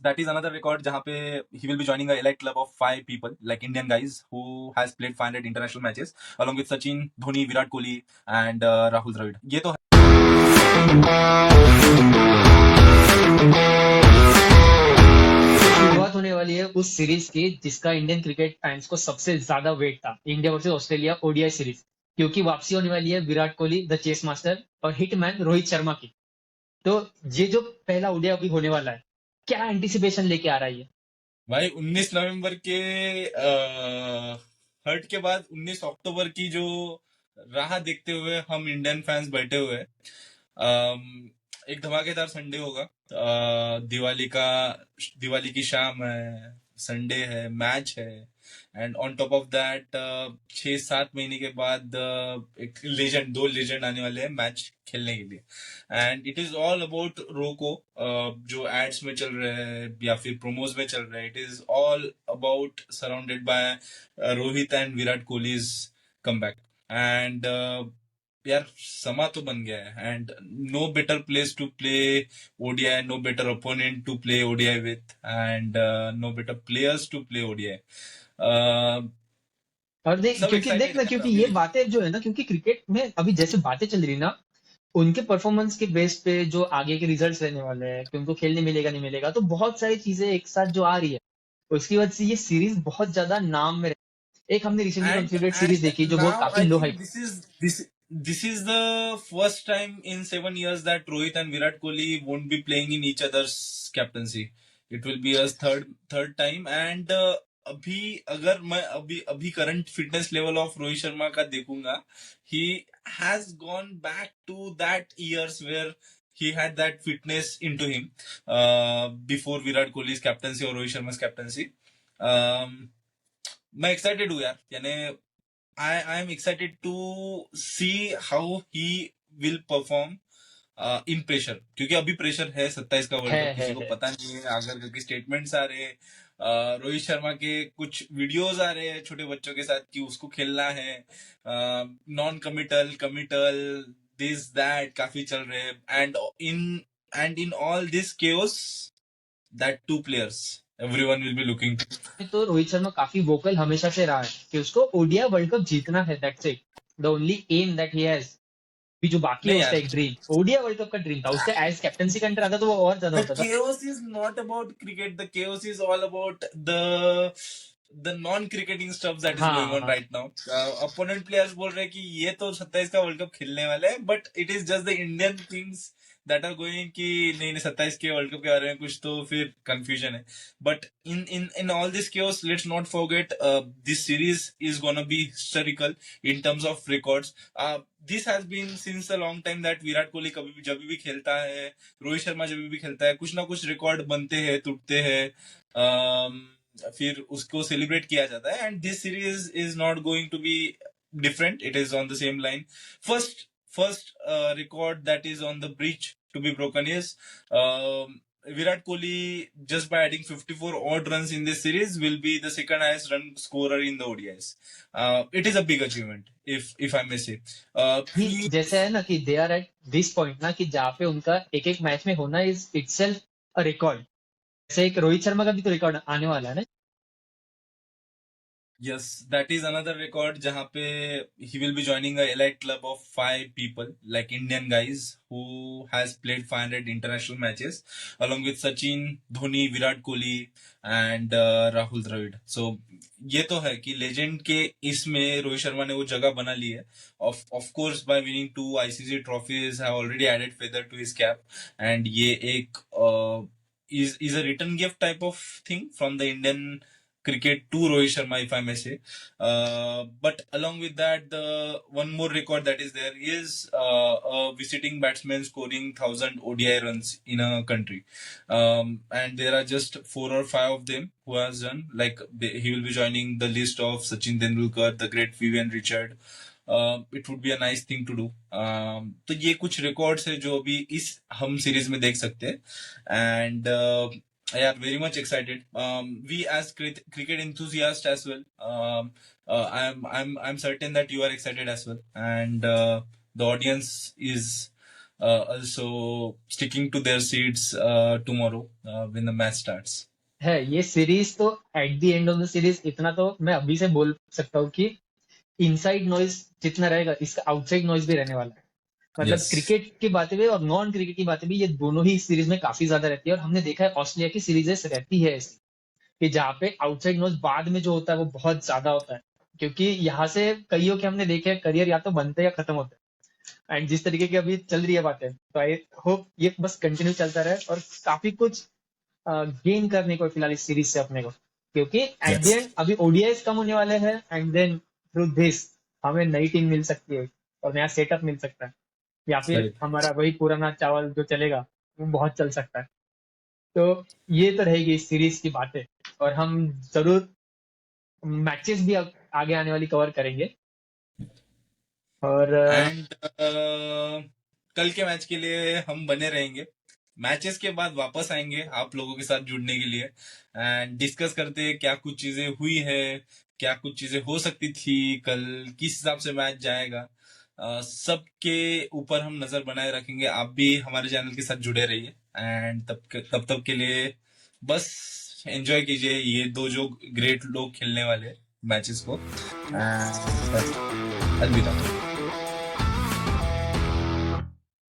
that is another record जहाँ पे he will be joining a elite club of 5 people like Indian guys who has played 500 international matches along with Sachin, Dhoni, Virat Kohli and Rahul Dravid. ये तो शुरुआत होने वाली है उस series की जिसका इंडियन क्रिकेट फैंस को सबसे ज्यादा वेट था, India versus Australia ODI series, क्योंकि वापसी होने वाली है Virat Kohli the chase master और हिटमैन रोहित शर्मा की। तो ये जो पहला ओडीआई अभी होने वाला है, क्या एंटिसिपेशन लेके आ रहा है ये? भाई 19 नवंबर के हर्ट के बाद 19 अक्टूबर की जो राह देखते हुए हम इंडियन फैंस बैठे हुए हैं। एक धमाकेदार संडे होगा। दिवाली की शाम है, संडे है, मैच है and on top of that 6-7 महीने के बाद एक लेजेंड, 2 लेजेंड आने वाले हैं मैच खेलने के लिए and it is all about रोको। जो एड्स में चल रहे हैं या फिर प्रोमोज में चल रहे हैं, it is all about surrounded by Rohit and Virat Kohli's comeback and यार समा तो बन गया है and no better place to play ODI, no better opponent to play ODI with and no better players to play ODI. और देख, सब क्योंकि देख एक्साइटेड ना, है क्योंकि अभी। ये बातें जो है ना, क्योंकि क्रिकेट में अभी जैसे बातें चल रही ना, उनके परफॉर्मेंस के बेस पे जो आगे के रिजल्ट्स रहने वाले हैं कि उनको खेलने मिलेगा नहीं मिलेगा, तो बहुत सारी चीजें एक साथ जो आ रही है, उसकी वजह से ये सीरीज बहुत ज्यादा नाम में एक हमने recently and considered series and देखी जो बहुत now काफी I low think hype. this is the first time in 7 years that Rohit and Virat Kohli won't be playing in each other's captaincy. It will be a third time and अभी अगर मैं अभी current fitness level of Rohit Sharma का देखूंगा, he has gone back to that years where he had that fitness into him before Virat Kohli's captaincy or Rohit Sharma's captaincy. मैं excited हूँ यार, यानी I am excited to see how he will perform in pressure, क्योंकि अभी pressure है 27 का world cup, किसी को है। पता नहीं है आगर क्योंकि स्टेटमेंट्स आ रहे हैं। रोहित शर्मा के कुछ वीडियोस आ रहे हैं छोटे बच्चों के साथ कि उसको खेलना है, non committal committal this that काफी चल रहे हैं and in all this chaos that 2 players everyone will be looking to। तो रोहित शर्मा काफी वोकल हमेशा से रहा है कि उसको ओडीआई वर्ल्ड कप जीतना है, that's it, the only aim that he has. जो बाकी है नहीं उसका यार, एक ड्रीम, ओडीआई वर्ल्ड कप का ड्रीम था उसका, एज कैप्टनसी का एंटर आता तो वो और ज्यादा the होता था। chaos is not about cricket. The chaos is all about the non-cricketing stuff that is going on हाँ, right now. Opponent players बोल रहे हैं कि ये तो 27 का वर्ल्ड कप खेलने वाला है, but it is just the Indian things that are going कि नहीं नहीं 27 के वर्ल्ड कप के बारे में कुछ तो फिर confusion है. But in all this chaos, let's not forget this series is gonna be historical in terms of records. This has been since a long time that Virat Kohli कभी भी जब भी खेलता है, रोहित शर्मा जब भी खेलता है, कुछ ना कुछ रिकॉर्ड बनते हैं, टूटते हैं, फिर उसको सेलिब्रेट किया जाता है and this series is not going to be different. It is on the same line. First record that is on the bridge to be broken is Virat Kohli, just by adding 54 odd runs in this series, will be the second highest run scorer in the ODIs. It is a big achievement, if I may say. जैसे है ना कि they are at this point ना कि जहाँ पे उनका एक एक मैच में होना इज इटसेल्फ अ रिकॉर्ड। जैसे एक रोहित शर्मा का भी तो रिकॉर्ड आने वाला है ना। Yes, that is another record जहाँ पे he will be joining a elite club of 5 people like Indian guys who has played 500 international matches along with Sachin, Dhoni, Virat Kohli and Rahul Dravid. So ये तो है कि legend के इसमें रोहित शर्मा ने वो जगह बना ली है। Of course by winning 2 ICC trophies have already added feather to his cap and ये एक is a return gift type of thing from the Indian cricket to Rohit Sharma, if I may say. But along with that, the one more record that is there is a visiting batsman scoring 1,000 ODI runs in a country. And there are just 4 or 5 of them who has done. Like he will be joining the list of Sachin Tendulkar, the great Vivian Richard. It would be a nice thing to do. तो ये कुछ records है जो अभी इस हम series में देख सकते हैं and yeah, very much excited. We as cricket enthusiasts as well. I'm certain that you are excited as well, and the audience is also sticking to their seats tomorrow when the match starts. है ये series तो at the end of the series इतना तो मैं अभी से बोल सकता हूँ कि इनसाइड नॉइज जितना रहेगा इसका आउटसाइड नॉइज भी रहने वाला है। मतलब Yes. क्रिकेट की बातें भी और नॉन क्रिकेट की बातें भी ये दोनों ही सीरीज में काफी ज्यादा रहती है, और हमने देखा है ऑस्ट्रेलिया की सीरीजेस रहती है ऐसी कि जहाँ पे आउटसाइड नॉइज बाद में जो होता है वो बहुत ज्यादा होता है, क्योंकि यहाँ से कईयों के हमने देखे करियर या तो बनते हैं या खत्म होते हैं। एंड जिस तरीके की अभी चल रही है बातें, तो आई होप ये बस कंटिन्यू चलता रहे और काफी कुछ गेन करने को फिलहाल इस सीरीज से अपने को, क्योंकि एट द Yes. एंड अभी ओडीआईस कम होने वाले हैं एंड देन थ्रू दिस हमें नई टीम मिल सकती है और नया सेटअप मिल सकता है, या फिर Correct. हमारा वही पुराना चावल जो चलेगा वो बहुत चल सकता है। तो ये तो रहेगी इस सीरीज की बातें, और हम जरूर मैचेस भी आगे आने वाली कवर करेंगे। और एंड कल के मैच के लिए हम बने रहेंगे। मैचेस के बाद वापस आएंगे आप लोगों के साथ जुड़ने के लिए एंड डिस्कस करते हैं क्या कुछ चीजें हुई है, क्या कुछ चीजें हो सकती थी, कल किस हिसाब से मैच जाएगा। सबके ऊपर हम नजर बनाए रखेंगे। आप भी हमारे चैनल के साथ जुड़े रहिए एंड तब तक के लिए बस एंजॉय कीजिए ये दो जो ग्रेट लोग खेलने वाले मैचेस को। एंड अलविदा।